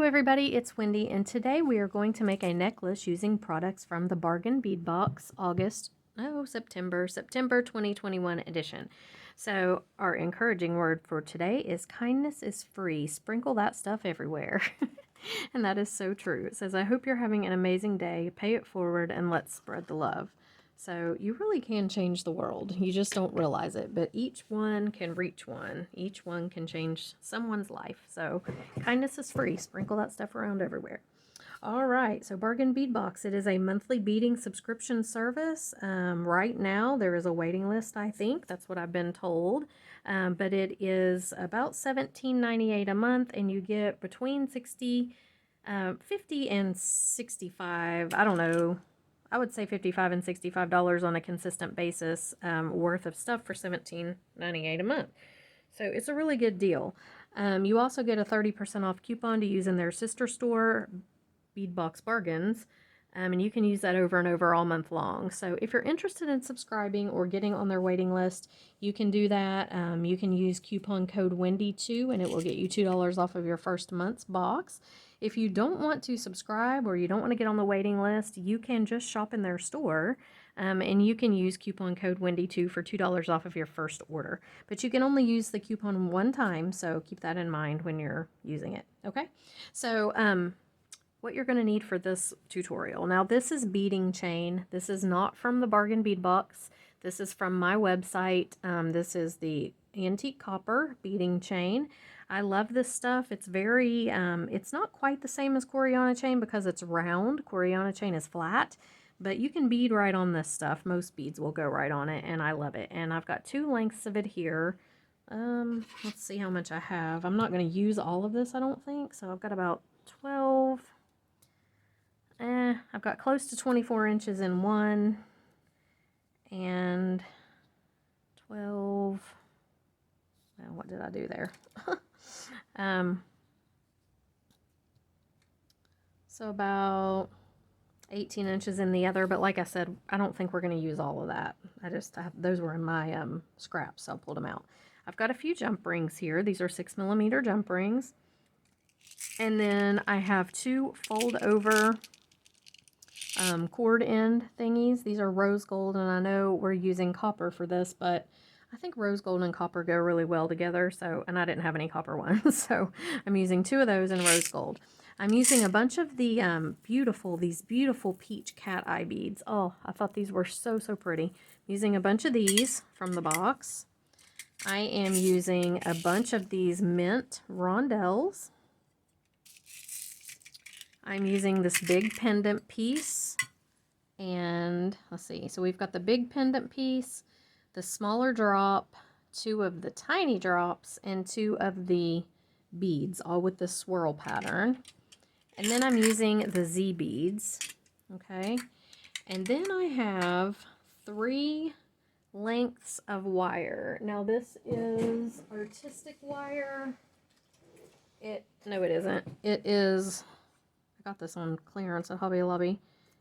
everybody, it's Wendy, and today we are going to make a necklace using products from the Bargain Bead Box September 2021 edition. So our encouraging word for today is kindness is free. Sprinkle that stuff everywhere. And that is so true. It says, I hope you're having an amazing day. Pay it forward and let's spread the love. So you really can change the world. You just don't realize it, but each one can reach one. Each one can change someone's life. So kindness is free. Sprinkle that stuff around everywhere. All right, so Bargain Bead Box. It is a monthly beading subscription service. Right now, there is a waiting list, I think. That's what I've been told. But it is about $17.98 a month, and you get between 50 and 65, I don't know, I would say $55 and $65 on a consistent basis worth of stuff for $17.98 a month. So it's a really good deal. You also get a 30% off coupon to use in their sister store, Bead Box Bargains, and you can use that over and over all month long. So if you're interested in subscribing or getting on their waiting list, you can do that. You can use coupon code Wendy2 and it will get you $2 off of your first month's box. If you don't want to subscribe or you don't want to get on the waiting list, you can just shop in their store and you can use coupon code Wendy2 for $2 off of your first order. But you can only use the coupon one time, so keep that in mind when you're using it, okay? So, what you're going to need for this tutorial. Now this is beading chain. This is not from the Bargain Bead Box. This is from my website. This is the antique copper beading chain. I love this stuff. It's very, it's not quite the same as Coriana chain because it's round. Coriana chain is flat, but you can bead right on this stuff. Most beads will go right on it, and I love it. And I've got 2 lengths of it here. Let's see how much I have. I'm not going to use all of this, I don't think. So I've got about 12. I've got close to 24 inches in one, and 12, well, what did I do there? So about 18 inches in the other, but like I said, I don't think we're going to use all of that. Those were in my scraps, so I pulled them out. I've got a few jump rings here. These are 6mm jump rings. And then I have 2 fold over cord end thingies. These are rose gold, and I know we're using copper for this, but I think rose gold and copper go really well together. So, and I didn't have any copper ones, so I'm using 2 of those in rose gold. I'm using a bunch of the these beautiful peach cat eye beads. Oh, I thought these were so pretty. I'm using a bunch of these from the box. I am using a bunch of these mint rondelles. I'm using this big pendant piece, and let's see, so we've got the big pendant piece, the smaller drop, 2 of the tiny drops, and 2 of the beads, all with the swirl pattern. And then I'm using the Z beads, okay? And then I have 3 lengths of wire. Now this is artistic wire. No, it isn't. It is, I got this on clearance at Hobby Lobby.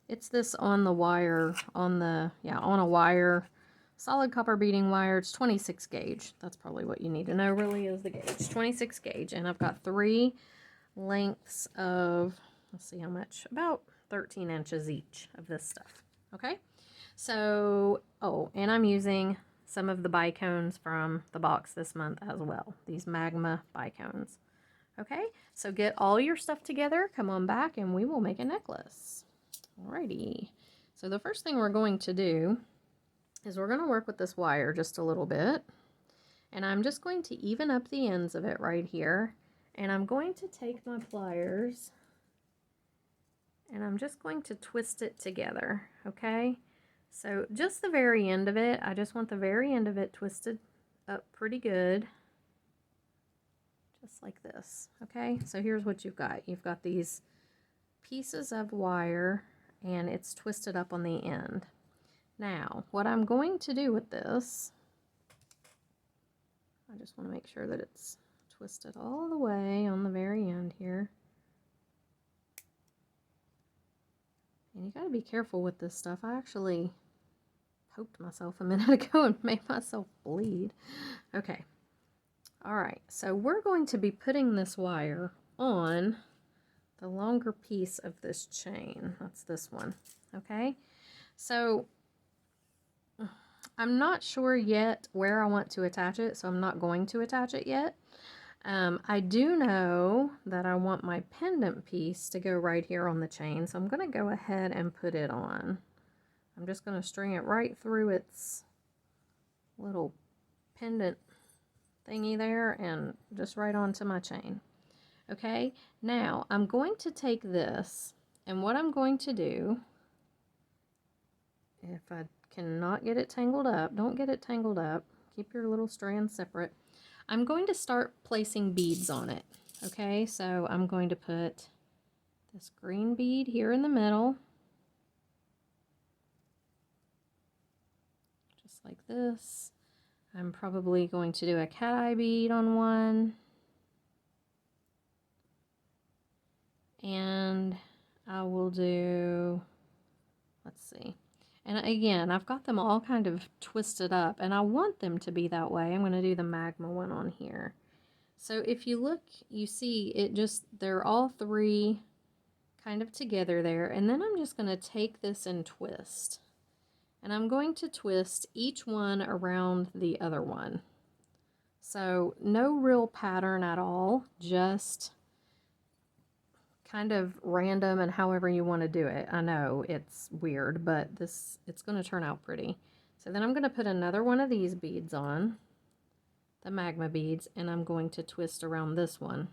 It's this on the wire, on a wire, solid copper beading wire. It's 26 gauge. That's probably what you need to know really is the gauge. 26 gauge, and I've got 3 lengths of, let's see how much, about 13 inches each of this stuff. Okay, so, oh, and I'm using some of the bicones from the box this month as well. These Magma Bicones. Okay, so get all your stuff together, come on back, and we will make a necklace. Alrighty, so the first thing we're going to do is we're going to work with this wire just a little bit, and I'm just going to even up the ends of it right here, and I'm going to take my pliers, and I'm just going to twist it together, okay? So just the very end of it, I just want the very end of it twisted up pretty good. Just like this, okay? So here's what you've got. You've got these pieces of wire, and it's twisted up on the end. Now, what I'm going to do with this, I just want to make sure that it's twisted all the way on the very end here. And you got to be careful with this stuff. I actually poked myself a minute ago and made myself bleed. Okay. All right, so we're going to be putting this wire on the longer piece of this chain. That's this one, okay? So I'm not sure yet where I want to attach it, so I'm not going to attach it yet. I do know that I want my pendant piece to go right here on the chain, so I'm going to go ahead and put it on. I'm just going to string it right through its little pendant thingy there and just right onto my chain. Okay, now I'm going to take this, and what I'm going to do, if I cannot get it tangled up, don't get it tangled up, keep your little strands separate. I'm going to start placing beads on it. Okay, so I'm going to put this green bead here in the middle, just like this. I'm probably going to do a cat eye bead on one, and I will do, let's see, and again, I've got them all kind of twisted up, and I want them to be that way. I'm going to do the magma one on here. So if you look, you see it just, they're all three kind of together there, and then I'm just going to take this and twist. And I'm going to twist each one around the other one. So no real pattern at all, just kind of random and however you want to do it. I know it's weird, but it's going to turn out pretty. So then I'm going to put another one of these beads on, the magma beads, and I'm going to twist around this one.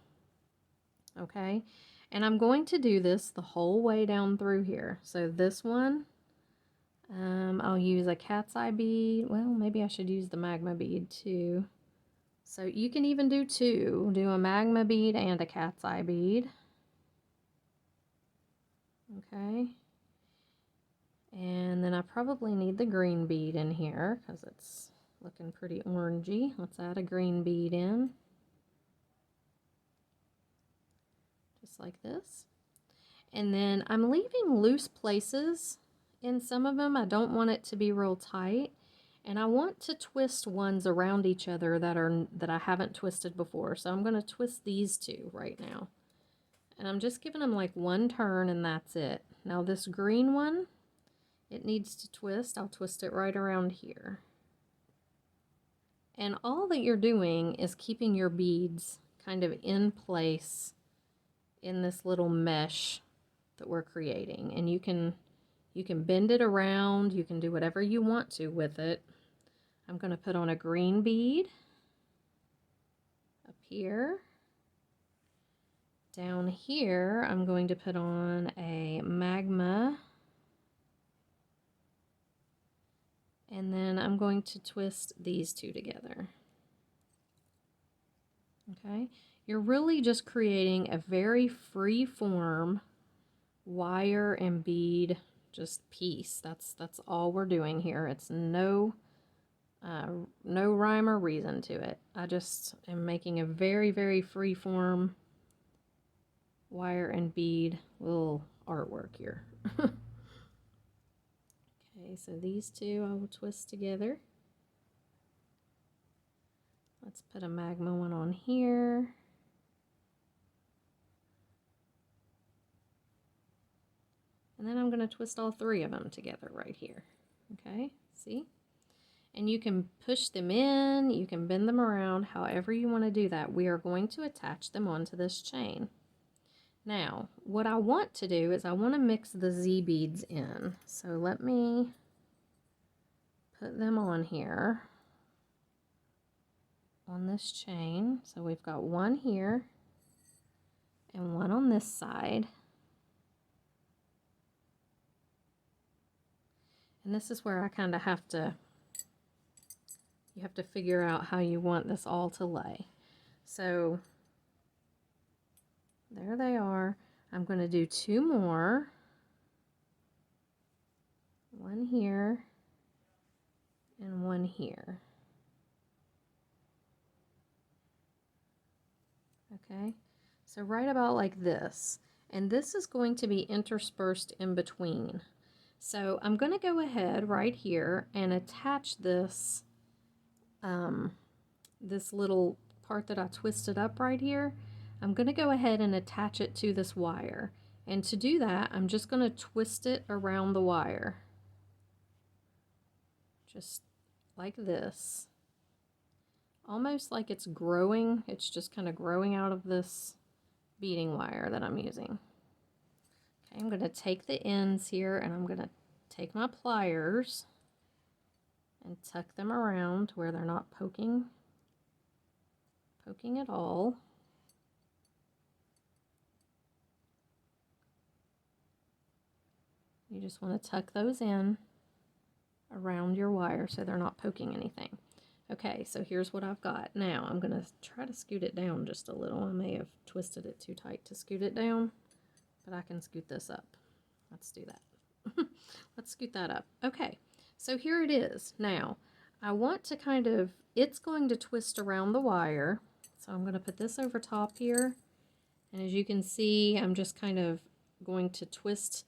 Okay, and I'm going to do this the whole way down through here. So this one, I'll use a cat's eye bead. Well, maybe I should use the magma bead too. So you can even do two. Do a magma bead and a cat's eye bead. Okay. And then I probably need the green bead in here because it's looking pretty orangey. Let's add a green bead in. Just like this. And then I'm leaving loose places in some of them. I don't want it to be real tight, and I want to twist ones around each other that I haven't twisted before. So I'm going to twist these two right now, and I'm just giving them like one turn, and that's it. Now this green one, it needs to twist. I'll twist it right around here, and all that you're doing is keeping your beads kind of in place in this little mesh that we're creating. And you can bend it around, you can do whatever you want to with it. I'm going to put on a green bead up here. Down here, I'm going to put on a magma. And then I'm going to twist these two together. Okay, you're really just creating a very free form wire and bead just piece. That's all we're doing here. It's no rhyme or reason to it. I just am making a very, very free form wire and bead little artwork here. Okay, so these two I will twist together. Let's put a magma one on here. And then I'm going to twist all three of them together right here. Okay, see? And you can push them in, you can bend them around, however you want to do that. We are going to attach them onto this chain. Now, what I want to do is I want to mix the Z beads in. So let me put them on here on this chain. So we've got one here and one on this side. And this is where I kind of have to, you have to figure out how you want this all to lay. So there they are. I'm going to do two more. One here and one here. Okay, so right about like this. And this is going to be interspersed in between. So I'm going to go ahead right here and attach this, this little part that I twisted up right here. I'm going to go ahead and attach it to this wire. And to do that, I'm just going to twist it around the wire. Just like this. Almost like it's growing. It's just kind of growing out of this beading wire that I'm using. Okay, I'm going to take the ends here and I'm going to take my pliers and tuck them around where they're not poking at all. You just want to tuck those in around your wire so they're not poking anything. Okay, so here's what I've got. Now I'm going to try to scoot it down just a little. I may have twisted it too tight to scoot it down, but I can scoot this up. Let's do that. Let's scoot that up. Okay, so here it is. Now, I want to kind of, it's going to twist around the wire. So I'm going to put this over top here. And as you can see, I'm just kind of going to twist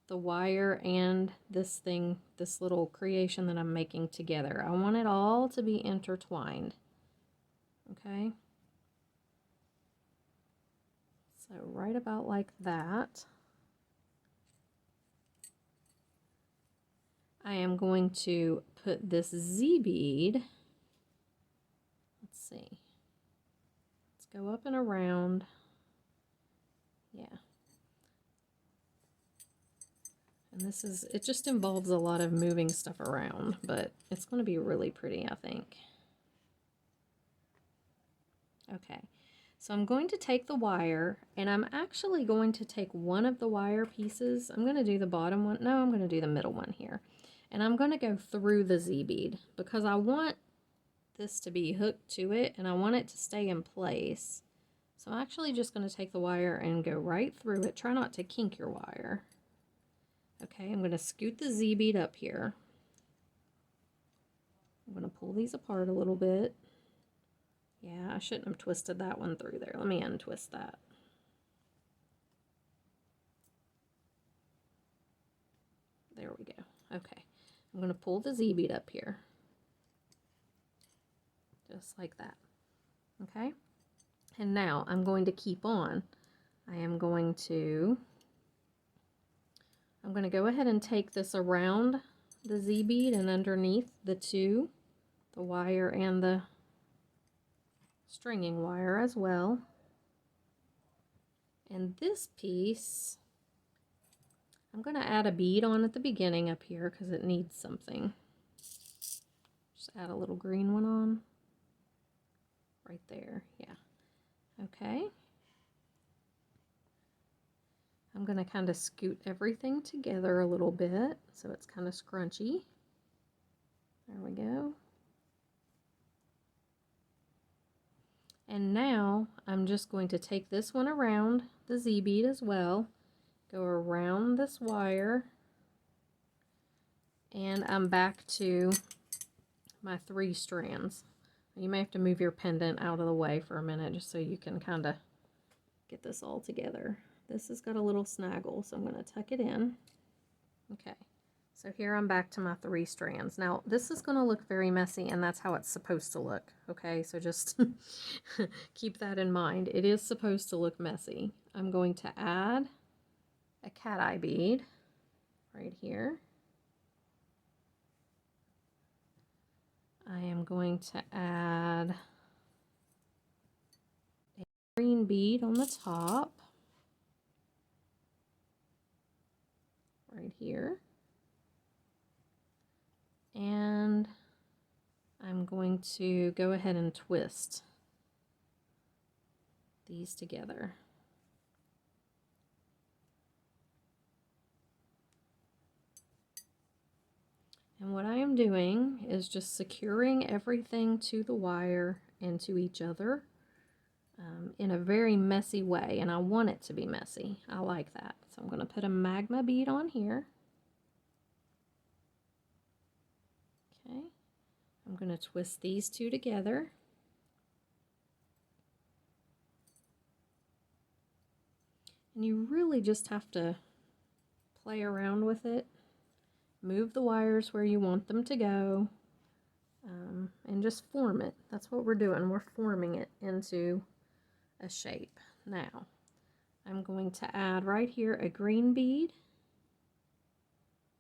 the wire and this thing, this little creation that I'm making together. I want it all to be intertwined. Okay? So right about like that. I am going to put this Z bead, let's see, let's go up and around, yeah. And this is, it just involves a lot of moving stuff around, but it's going to be really pretty, I think. Okay, so I'm going to take the wire, and I'm actually going to take one of the wire pieces. I'm going to do the bottom one. No, I'm going to do the middle one here. And I'm going to go through the Z bead because I want this to be hooked to it and I want it to stay in place. So I'm actually just going to take the wire and go right through it. Try not to kink your wire. Okay, I'm going to scoot the Z bead up here. I'm going to pull these apart a little bit. Yeah, I shouldn't have twisted that one through there. Let me untwist that. There we go. Okay, I'm going to pull the Z bead up here. Just like that. Okay, and now I'm going to keep on. I'm going to go ahead and take this around the Z bead and underneath the two, the wire and the stringing wire as well. And this piece, I'm going to add a bead on at the beginning up here because it needs something. Just add a little green one on. Right there, yeah. Okay. I'm going to kind of scoot everything together a little bit so it's kind of scrunchy. There we go. And now I'm just going to take this one around the Z bead as well, go around this wire, and I'm back to my 3 strands. You may have to move your pendant out of the way for a minute just so you can kind of get this all together. This has got a little snaggle, so I'm going to tuck it in. Okay, so here I'm back to my 3 strands. Now, this is going to look very messy, and that's how it's supposed to look. Okay, so just keep that in mind. It is supposed to look messy. I'm going to add a cat eye bead right here. I am going to add a green bead on the top, right here. And I'm going to go ahead and twist these together. And what I am doing is just securing everything to the wire and to each other in a very messy way, and I want it to be messy. I like that. So I'm going to put a magma bead on here. Okay, I'm going to twist these two together. And you really just have to play around with it. Move the wires where you want them to go, and just form it. That's what we're doing. We're forming it into a shape. Now, I'm going to add right here a green bead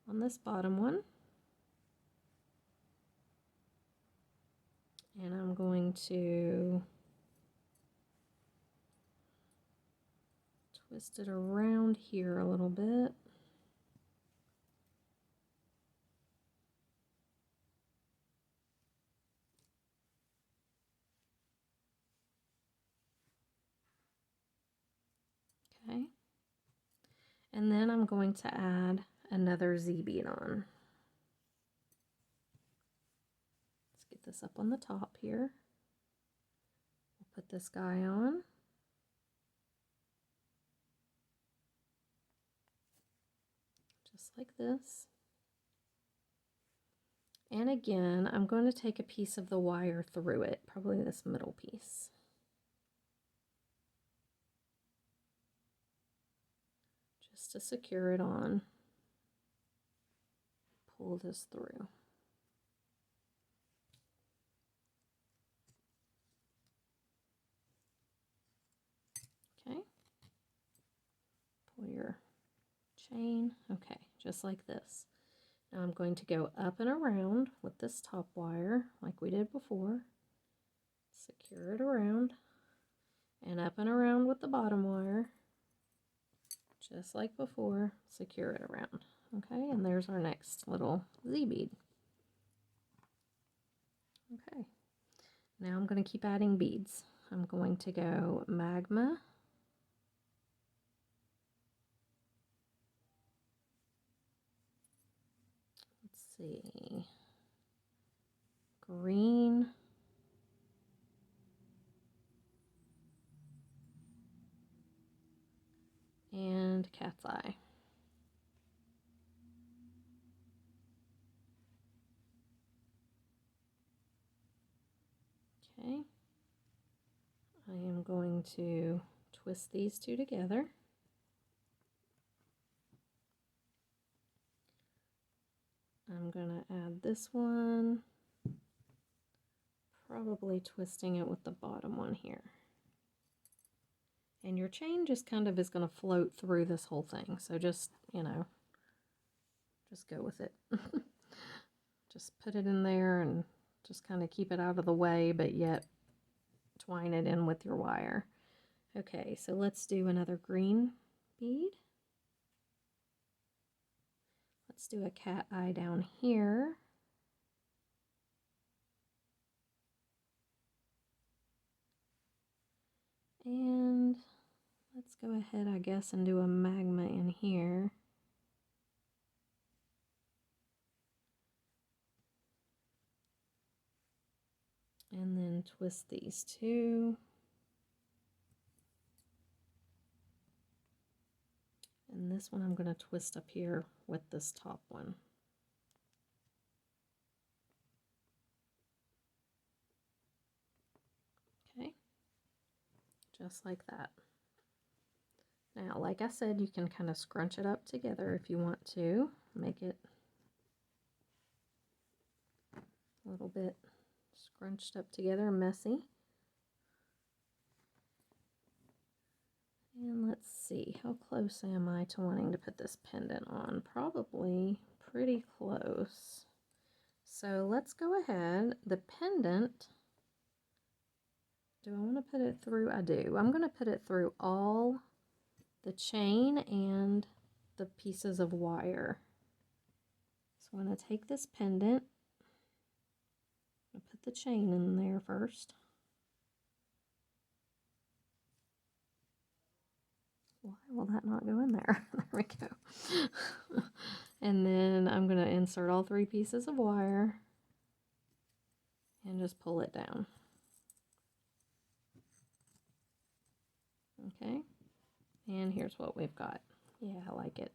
on this bottom one. And I'm going to twist it around here a little bit. Okay. And then I'm going to add another Z bead on. Let's get this up on the top here. We'll put this guy on. Just like this. And again, I'm going to take a piece of the wire through it, probably this middle piece. Just to secure it on. Pull this through. Okay. Pull your chain. Okay, just like this. Now I'm going to go up and around with this top wire like we did before. Secure it around. And up and around with the bottom wire. Just like before, secure it around. Okay, and there's our next little Z bead. Okay, now I'm going to keep adding beads. I'm going to go Magma, let's see, green, and Cat's Eye. Okay, I am going to twist these two together. I'm going to add this one, probably twisting it with the bottom one here. And your chain just kind of is going to float through this whole thing. So just, you know, just go with it. Just put it in there and just kind of keep it out of the way, but yet twine it in with your wire. Okay, so let's do another green bead. Let's do a cat eye down here. And let's go ahead, I guess, and do a magma in here. And then twist these two. And this one I'm going to twist up here with this top one. Okay, just like that. Now, like I said, you can kind of scrunch it up together if you want to. Make it a little bit scrunched up together, messy. And let's see, how close am I to wanting to put this pendant on? Probably pretty close. So let's go ahead. The pendant, do I want to put it through? I do. I'm going to put it through all the chain and the pieces of wire. So I'm going to take this pendant, I'll put the chain in there first. Why will that not go in there? There we go. And then I'm going to insert all three pieces of wire and just pull it down. Okay, and here's what we've got. Yeah, I like it.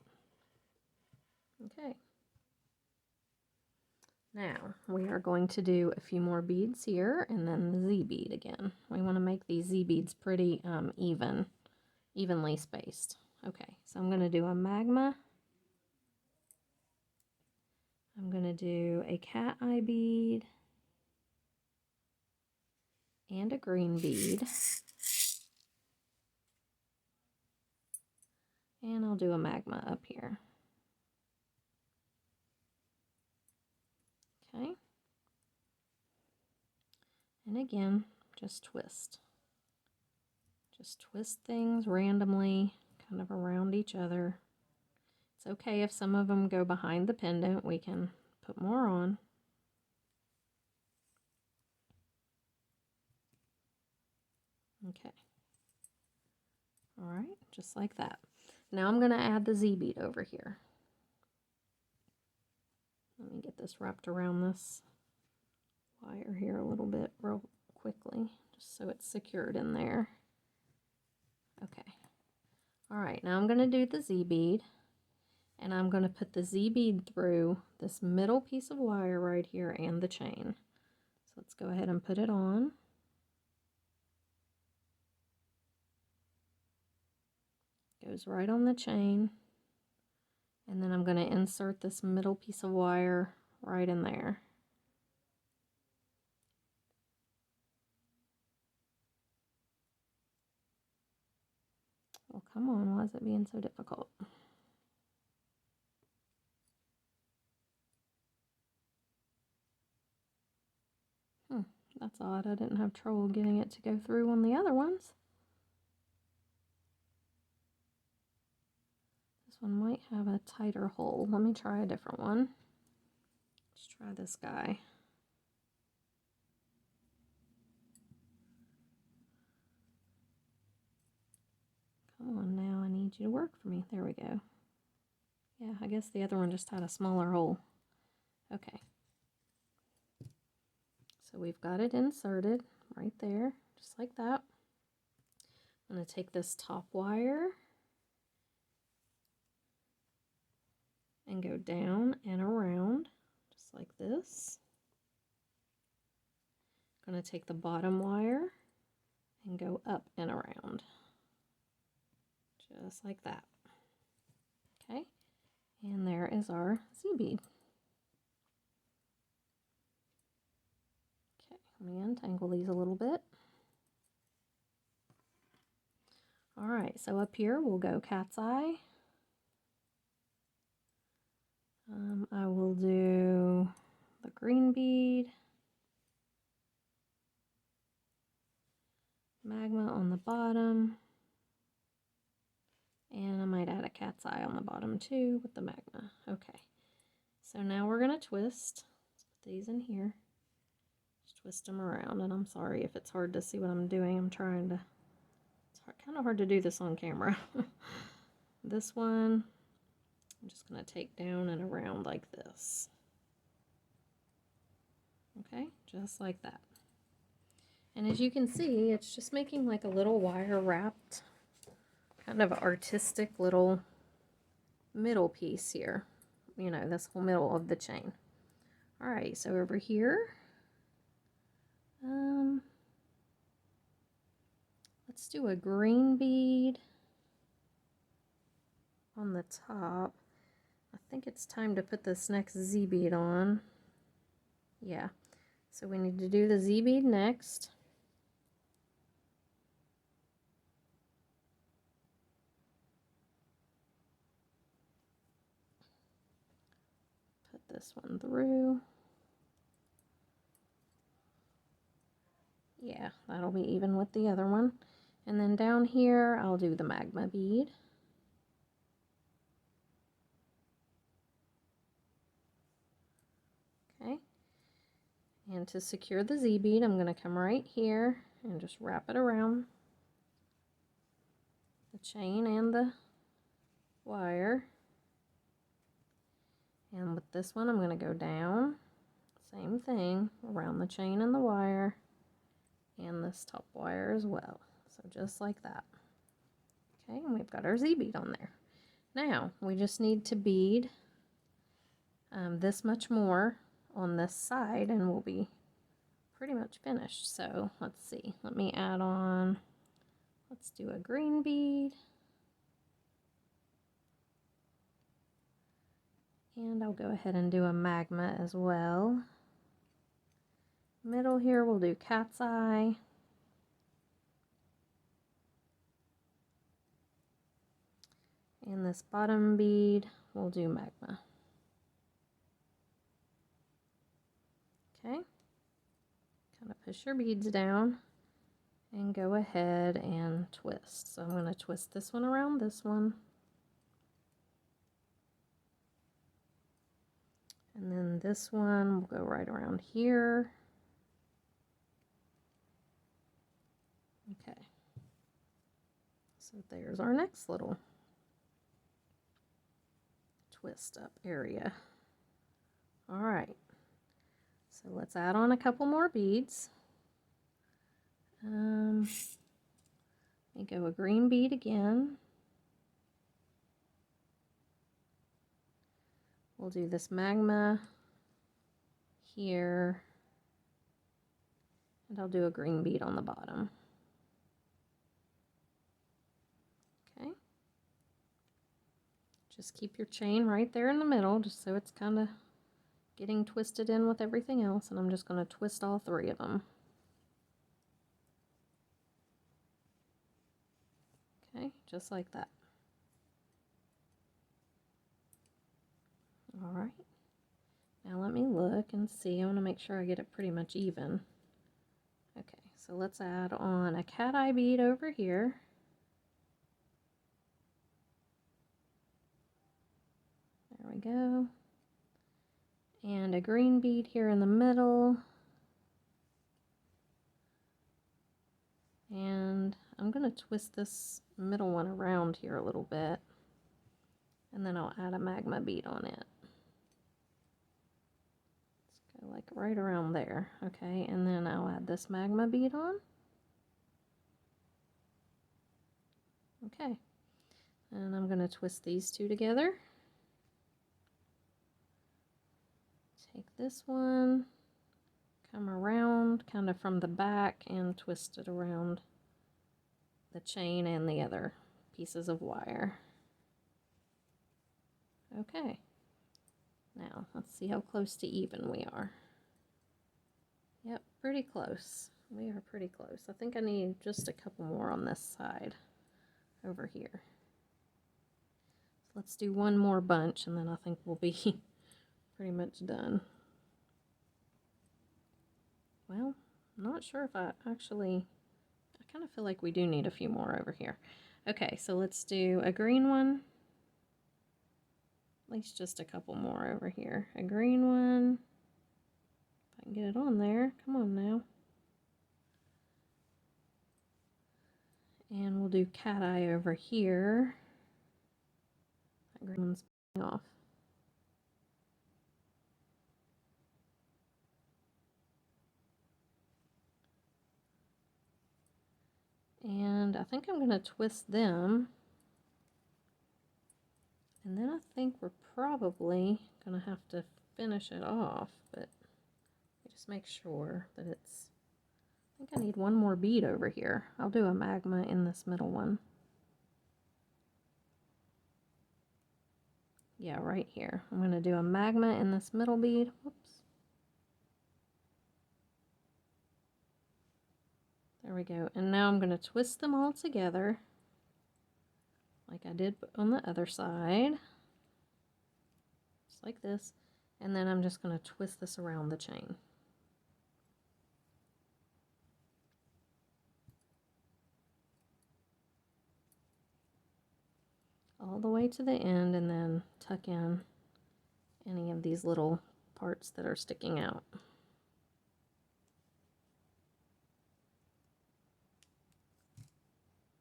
Okay. Now, we are going to do a few more beads here, and then the Z bead again. We want to make these Z beads pretty evenly spaced. Okay, so I'm going to do a magma. I'm going to do a cat eye bead and a green bead. And I'll do a magma up here. Okay. And again, just twist. Just twist things randomly, kind of around each other. It's okay if some of them go behind the pendant. We can put more on. Okay. All right, just like that. Now I'm going to add the Z bead over here. Let me get this wrapped around this wire here a little bit real quickly, just so it's secured in there. Okay. All right, now I'm going to do the Z bead, and I'm going to put the Z bead through this middle piece of wire right here and the chain. So let's go ahead and put it on. Goes right on the chain, and then I'm going to insert this middle piece of wire right in there. Well, come on, why is it being so difficult? That's odd. I didn't have trouble getting it to go through on the other ones. This one might have a tighter hole. Let me try a different one. Let's try this guy. Come on now, I need you to work for me. There we go. Yeah, I guess the other one just had a smaller hole. Okay. So we've got it inserted right there, just like that. I'm going to take this top wire and go down and around, just like this. I'm going to take the bottom wire and go up and around, just like that. Okay, and there is our Z bead. Okay, let me untangle these a little bit. All right, so up here we'll go cat's eye. I will do the green bead, magma on the bottom, and I might add a cat's eye on the bottom too with the magma. Okay, so now we're going to twist. Let's put these in here. Just twist them around, and I'm sorry if it's hard to see what I'm doing. I'm trying to, it's kind of hard to do this on camera. This one, I'm just going to take down and around like this. Okay, just like that. And as you can see, it's just making like a little wire wrapped, kind of artistic little middle piece here. You know, this whole middle of the chain. All right, so over here, let's do a green bead on the top. I think it's time to put this next Z bead on. Yeah, so we need to do the Z bead next. Put this one through. Yeah, that'll be even with the other one. And then down here, I'll do the magma bead. Okay. And to secure the Z bead, I'm going to come right here and just wrap it around the chain and the wire. And with this one, I'm going to go down, same thing, around the chain and the wire, and this top wire as well. So just like that. Okay, and we've got our Z bead on there. Now, we just need to bead this much more on this side, and we'll be pretty much finished. So let's see, let me add on, let's do a green bead. And I'll go ahead and do a magma as well. Middle here we'll do cat's eye. And this bottom bead, we'll do Magma. Okay, kind of push your beads down and go ahead and twist. So I'm going to twist this one around this one. And then this one will go right around here. Okay. So there's our next little twist up area. All right. So let's add on a couple more beads. Let me go a green bead again. We'll do this Magma here, and I'll do a green bead on the bottom. Okay. Just keep your chain right there in the middle, just so it's kind of getting twisted in with everything else, and I'm just going to twist all three of them. Okay, just like that. All right. Now let me look and see. I want to make sure I get it pretty much even. Okay, so let's add on a cat eye bead over here. There we go. And a green bead here in the middle. And I'm going to twist this middle one around here a little bit. And then I'll add a Magma bead on it. Let's go like right around there. Okay, and then I'll add this Magma bead on. Okay, and I'm going to twist these two together. Take this one, come around kind of from the back and twist it around the chain and the other pieces of wire. Okay, now let's see how close to even we are. Yep, pretty close. We are pretty close. I think I need just a couple more on this side over here. So let's do one more bunch and then I think we'll be pretty much done. Well, I'm not sure if I kind of feel like we do need a few more over here. Okay, so let's do a green one. At least just a couple more over here. A green one. If I can get it on there. Come on now. And we'll do cat eye over here. That green one's off. And I think I'm going to twist them. And then I think we're probably going to have to finish it off, but just make sure that it's, I think I need one more bead over here. I'll do a Magma in this middle one. Yeah, right here. I'm going to do a Magma in this middle bead. Whoops. There we go. And now I'm going to twist them all together like I did on the other side. Just like this. And then I'm just going to twist this around the chain. All the way to the end and then tuck in any of these little parts that are sticking out.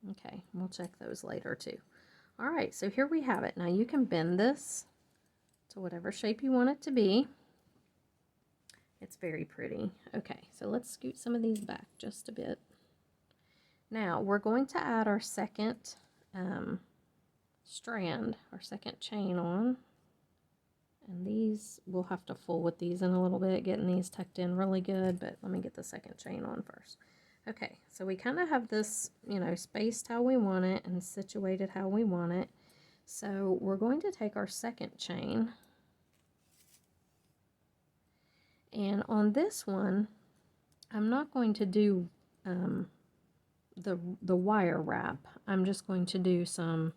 Okay, we'll check those later too. All right, so here we have it. Now you can bend this to whatever shape you want it to be. It's very pretty. Okay, so let's scoot some of these back just a bit. Now we're going to add our second strand, our second chain on. And these, we'll have to fool with these in a little bit, getting these tucked in really good, but let me get the second chain on first. Okay, so we kind of have this, you know, spaced how we want it and situated how we want it. So we're going to take our second chain, and on this one, I'm not going to do the wire wrap. I'm just going to do some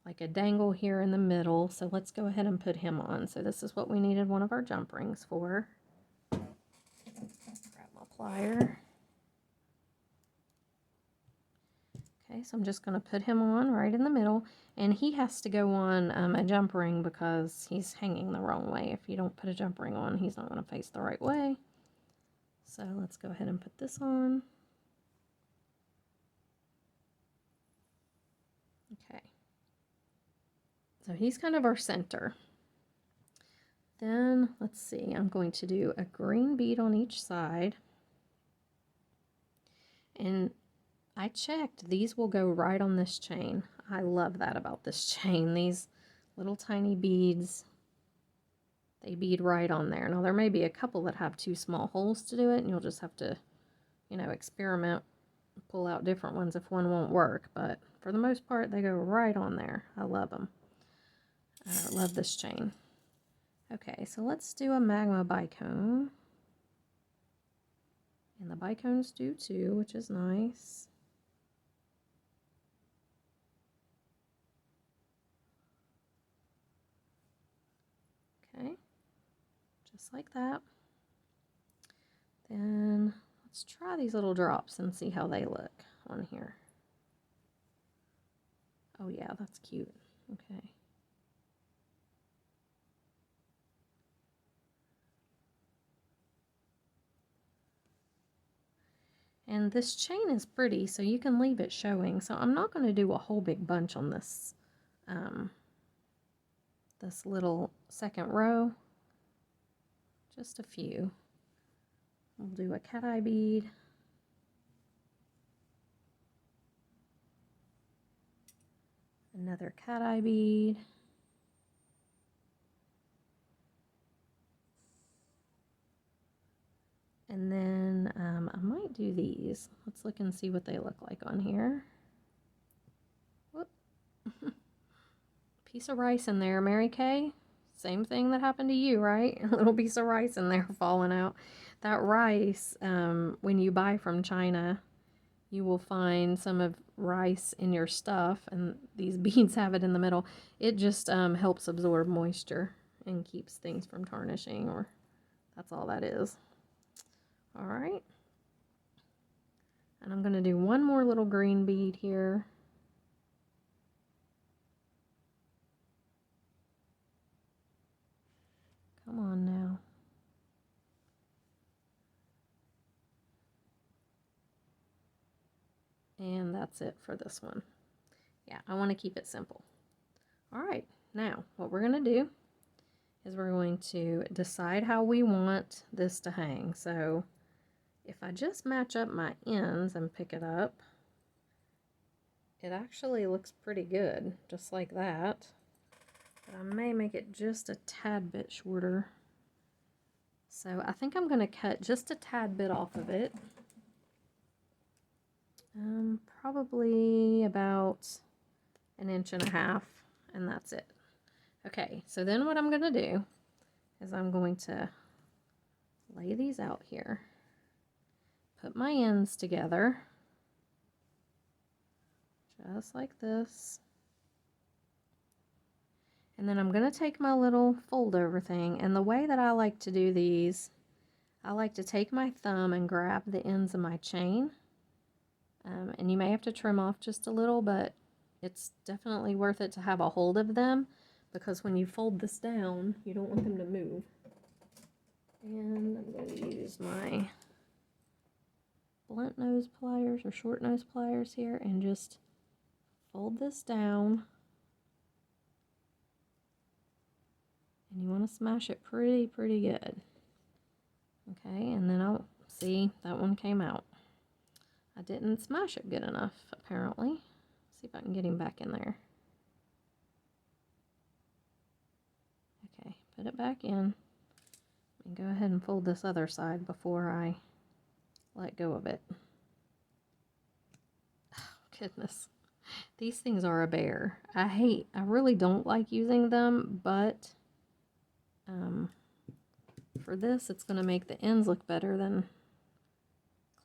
like a dangle here in the middle. So let's go ahead and put him on. So this is what we needed one of our jump rings for. Grab my plier. Okay, so I'm just going to put him on right in the middle, and he has to go on a jump ring because he's hanging the wrong way. If you don't put a jump ring on, he's not going to face the right way. So let's go ahead and put this on. Okay. So he's kind of our center. Then, let's see, I'm going to do a green bead on each side. And I checked, these will go right on this chain. I love that about this chain. These little tiny beads, they bead right on there. Now there may be a couple that have too small holes to do it, and you'll just have to, you know, experiment, pull out different ones if one won't work. But for the most part, they go right on there. I love them. I love this chain. Okay, so let's do a Magma Bicone. And the bicones do too, which is nice. Okay, just like that. Then let's try these little drops and see how they look on here. Oh yeah, that's cute. Okay. And this chain is pretty, so you can leave it showing. So I'm not going to do a whole big bunch on this, this little second row. Just a few. We'll do a cat eye bead. Another cat eye bead. And then I might do these. Let's look and see what they look like on here. Whoop. Piece of rice in there, Mary Kay. Same thing that happened to you, right? A little piece of rice in there falling out. That rice, when you buy from China, you will find some of rice in your stuff, and these beads have it in the middle. It just helps absorb moisture and keeps things from tarnishing, or that's all that is. All right. And I'm going to do one more little green bead here. Come on now. And that's it for this one. Yeah, I want to keep it simple. All right, now what we're going to do is we're going to decide how we want this to hang. So if I just match up my ends and pick it up, it actually looks pretty good, just like that. But I may make it just a tad bit shorter. So I think I'm going to cut just a tad bit off of it. Probably about 1.5 inches, and that's it. Okay, so then what I'm going to do is I'm going to lay these out here, put my ends together, just like this. And then I'm going to take my little fold over thing, and the way that I like to do these, I like to take my thumb and grab the ends of my chain. And you may have to trim off just a little, but it's definitely worth it to have a hold of them, because when you fold this down, you don't want them to move. And I'm going to use my blunt nose pliers or short nose pliers here and just fold this down. And you want to smash it pretty good. Okay, and then I'll see that one came out. I didn't smash it good enough, apparently. See if I can get him back in there. Okay, put it back in. And go ahead and fold this other side before I let go of it. Oh, goodness. These things are a bear. I really don't like using them, but for this, it's going to make the ends look better than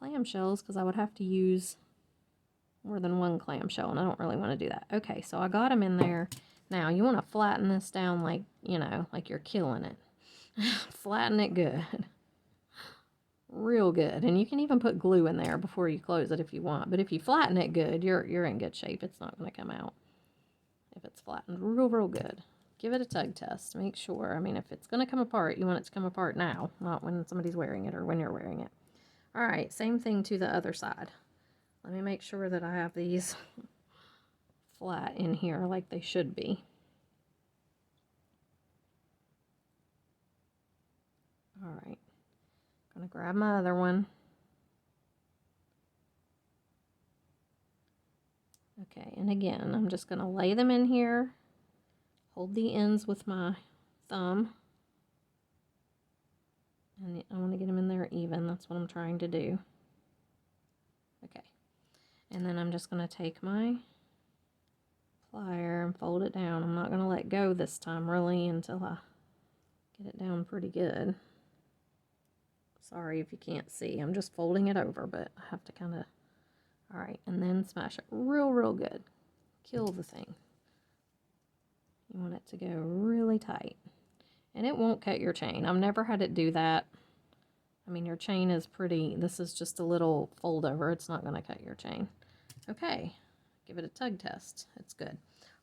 clamshells, because I would have to use more than one clamshell, and I don't really want to do that. Okay, so I got them in there. Now, you want to flatten this down like, you know, like you're killing it. Flatten it good. Real good. And you can even put glue in there before you close it if you want. But if you flatten it good, you're in good shape. It's not going to come out if it's flattened real good. Give it a tug test. Make sure. I mean, if it's going to come apart, you want it to come apart now, not when somebody's wearing it or when you're wearing it. All right, same thing to the other side. Let me make sure that I have these flat in here like they should be. All right, I'm gonna grab my other one. Okay, and again, I'm just gonna lay them in here, hold the ends with my thumb, and I want to get them in there even. That's what I'm trying to do. Okay, and then I'm just gonna take my plier and fold it down. I'm not gonna let go this time really until I get it down pretty good. Sorry if you can't see. I'm just folding it over, but I have to kind of... All right, and then smash it real good. Kill the thing. You want it to go really tight. And it won't cut your chain. I've never had it do that. I mean, your chain is pretty... This is just a little fold over. It's not going to cut your chain. Okay, give it a tug test. It's good.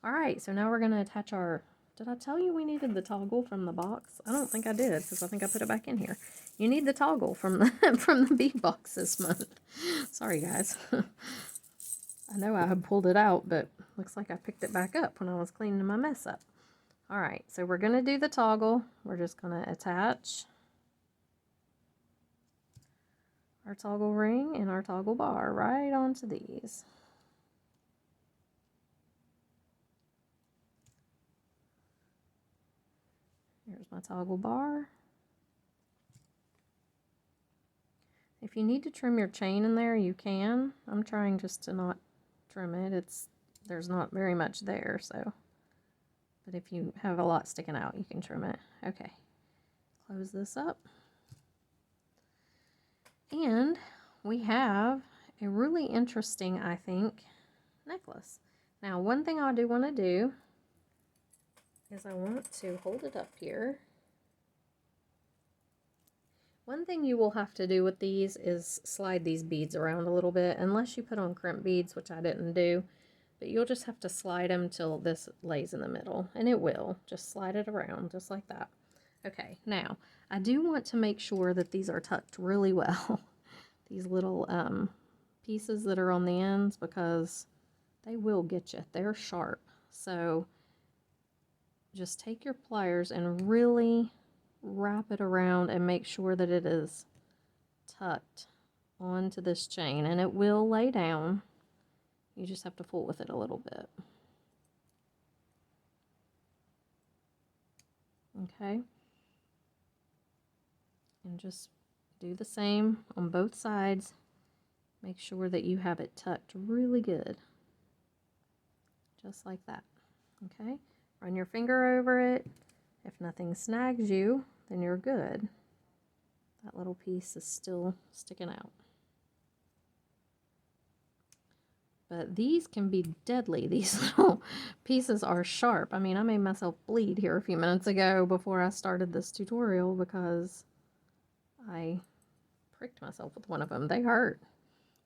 All right, so now we're going to attach our... Did I tell you we needed the toggle from the box? I don't think I did, because I think I put it back in here. You need the toggle from the from the Bead Box this month. Sorry, guys. I know I had pulled it out, but looks like I picked it back up when I was cleaning my mess up. All right, so we're going to do the toggle. We're just going to attach our toggle ring and our toggle bar right onto these. Here's my toggle bar. If you need to trim your chain in there, you can. I'm trying just to not trim it. There's not very much there, so. But if you have a lot sticking out, you can trim it. Okay. Close this up. And we have a really interesting, I think, necklace. Now, one thing I do want to do is I want to hold it up here. One thing you will have to do with these is slide these beads around a little bit, unless you put on crimp beads, which I didn't do, but you'll just have to slide them till this lays in the middle, and it will. Just slide it around, just like that. Okay, now, I do want to make sure that these are tucked really well, these little pieces that are on the ends, because they will get you. They're sharp, so just take your pliers and really wrap it around and make sure that it is tucked onto this chain, and it will lay down. You just have to fool with it a little bit. Okay, and just do the same on both sides. Make sure that you have it tucked really good, just like that. Okay, run your finger over it. If nothing snags you, then you're good. That little piece is still sticking out. But these can be deadly. These little pieces are sharp. I mean, I made myself bleed here a few minutes ago before I started this tutorial because I pricked myself with one of them. They hurt.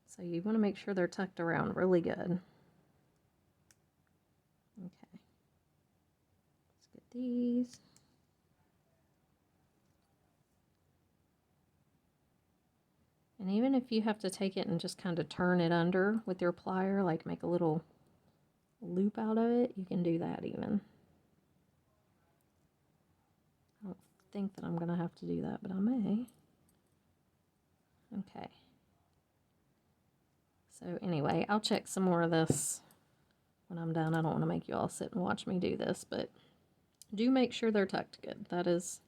So you want to make sure they're tucked around really good. Okay. Let's get these. And even if you have to take it and just kind of turn it under with your plier, like make a little loop out of it, you can do that even. I don't think that I'm going to have to do that, but I may. Okay. So anyway, I'll check some more of this when I'm done. I don't want to make you all sit and watch me do this, but do make sure they're tucked good. That is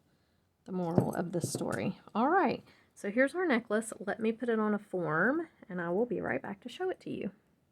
the moral of this story. All right. So here's our necklace. Let me put it on a form, and I will be right back to show it to you.